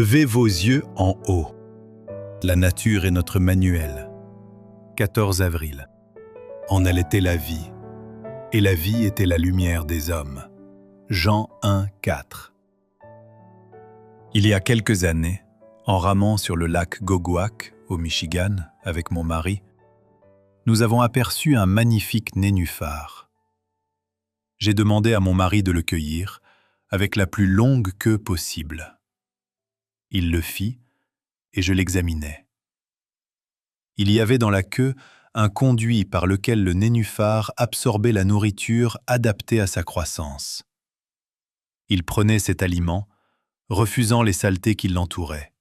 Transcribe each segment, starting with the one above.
Levez vos yeux en haut. La nature est notre manuel. 14 avril. En elle était la vie, et la vie était la lumière des hommes. Jean 1, 4. Il y a quelques années, en ramant sur le lac Goguak, au Michigan, avec mon mari, nous avons aperçu un magnifique nénuphar. J'ai demandé à mon mari de le cueillir avec la plus longue queue possible. Il le fit, et je l'examinai. Il y avait dans la queue un conduit par lequel le nénuphar absorbait la nourriture adaptée à sa croissance. Il prenait cet aliment, refusant les saletés qui l'entouraient.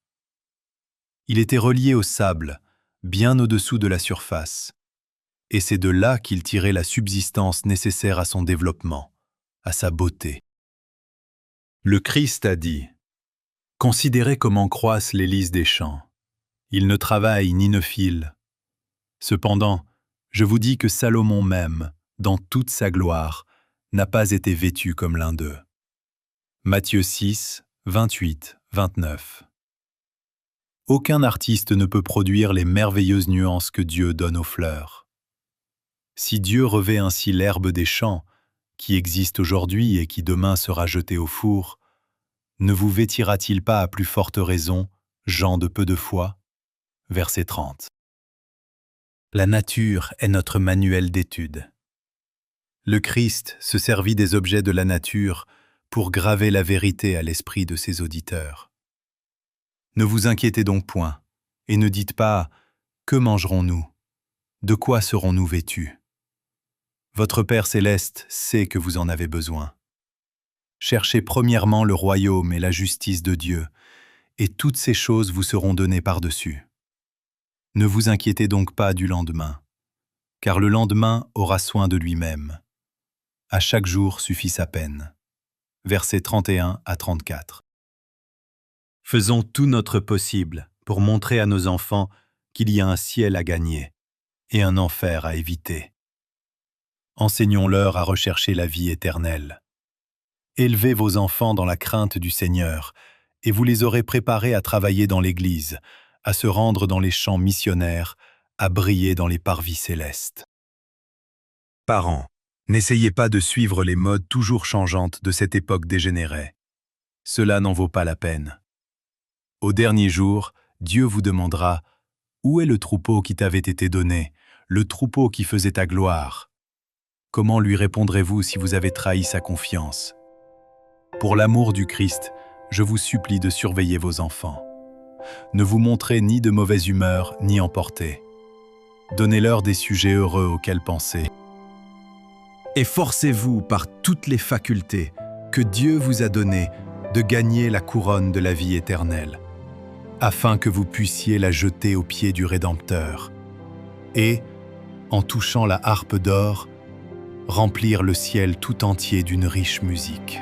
Il était relié au sable, bien au-dessous de la surface, et c'est de là qu'il tirait la subsistance nécessaire à son développement, à sa beauté. Le Christ a dit: « Considérez comment croissent les lys des champs. Ils ne travaillent ni ne filent. Cependant, je vous dis que Salomon même, dans toute sa gloire, n'a pas été vêtu comme l'un d'eux. » Matthieu 6, 28, 29. Aucun artiste ne peut produire les merveilleuses nuances que Dieu donne aux fleurs. Si Dieu revêt ainsi l'herbe des champs, qui existe aujourd'hui et qui demain sera jetée au four, ne vous vêtira-t-il pas à plus forte raison, gens de peu de foi? Verset 30. La nature est notre manuel d'étude. Le Christ se servit des objets de la nature pour graver la vérité à l'esprit de ses auditeurs. Ne vous inquiétez donc point, et ne dites pas « Que mangerons-nous? De quoi serons-nous vêtus ?» Votre Père céleste sait que vous en avez besoin. Cherchez premièrement le royaume et la justice de Dieu, et toutes ces choses vous seront données par-dessus. Ne vous inquiétez donc pas du lendemain, car le lendemain aura soin de lui-même. À chaque jour suffit sa peine. Versets 31 à 34. Faisons tout notre possible pour montrer à nos enfants qu'il y a un ciel à gagner et un enfer à éviter. Enseignons-leur à rechercher la vie éternelle. Élevez vos enfants dans la crainte du Seigneur, et vous les aurez préparés à travailler dans l'Église, à se rendre dans les champs missionnaires, à briller dans les parvis célestes. Parents, n'essayez pas de suivre les modes toujours changeantes de cette époque dégénérée. Cela n'en vaut pas la peine. Au dernier jour, Dieu vous demandera « Où est le troupeau qui t'avait été donné, le troupeau qui faisait ta gloire ?» Comment lui répondrez-vous si vous avez trahi sa confiance? Pour l'amour du Christ, je vous supplie de surveiller vos enfants. Ne vous montrez ni de mauvaise humeur, ni emportés. Donnez-leur des sujets heureux auxquels penser. Efforcez-vous par toutes les facultés que Dieu vous a données de gagner la couronne de la vie éternelle, afin que vous puissiez la jeter aux pieds du Rédempteur et, en touchant la harpe d'or, remplir le ciel tout entier d'une riche musique.